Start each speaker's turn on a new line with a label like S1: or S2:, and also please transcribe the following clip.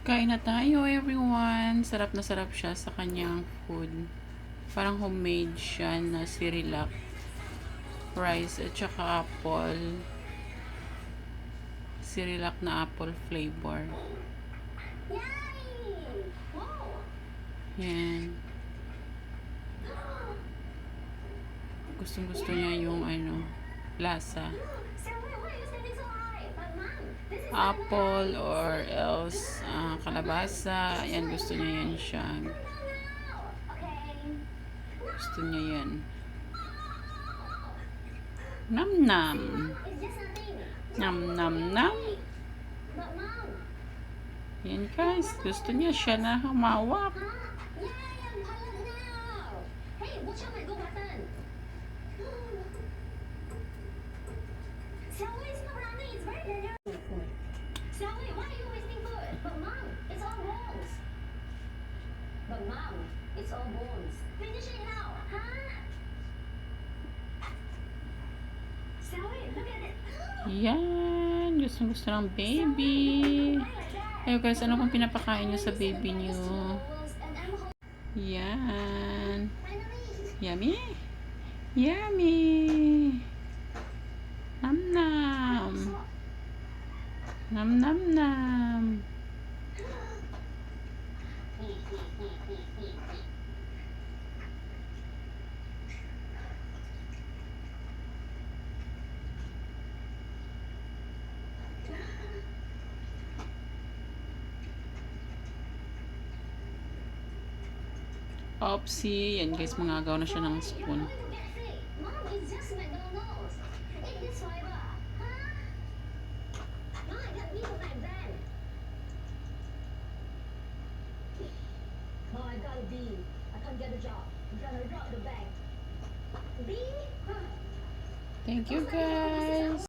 S1: Kain na tayo, everyone. Sarap na sarap siya sa kanyang food. Parang homemade siya na Cerelac rice at saka apple. Cerelac na apple flavor. Yan. Gustong gusto niya yung lasa. Apple or else kalabasa. Yan, gusto niya yan siya. Gusto niya yan. Nam nam. Nam nam nam. Yan guys, gusto niya siya na humawak.
S2: Sally, why are you wasting food? But mom, it's all bones. But mom, it's all bones. Finish it now, huh? Sally, look at it.
S1: Yan, gusto ng baby. Ayo guys, ano pang pinapakain niyo sa baby niyo? Yan. Yummy? Yummy. Nam nam. Nam nam nam. Oopsie. Yan guys, mangagaw na siya ng spoon.
S2: Mom, it's just McDonald's. Eat this fiber, huh? No, I got beef like that. No, I got a B. I can't get a job. I'm gonna rob the bank. B? Huh?
S1: Thank you guys.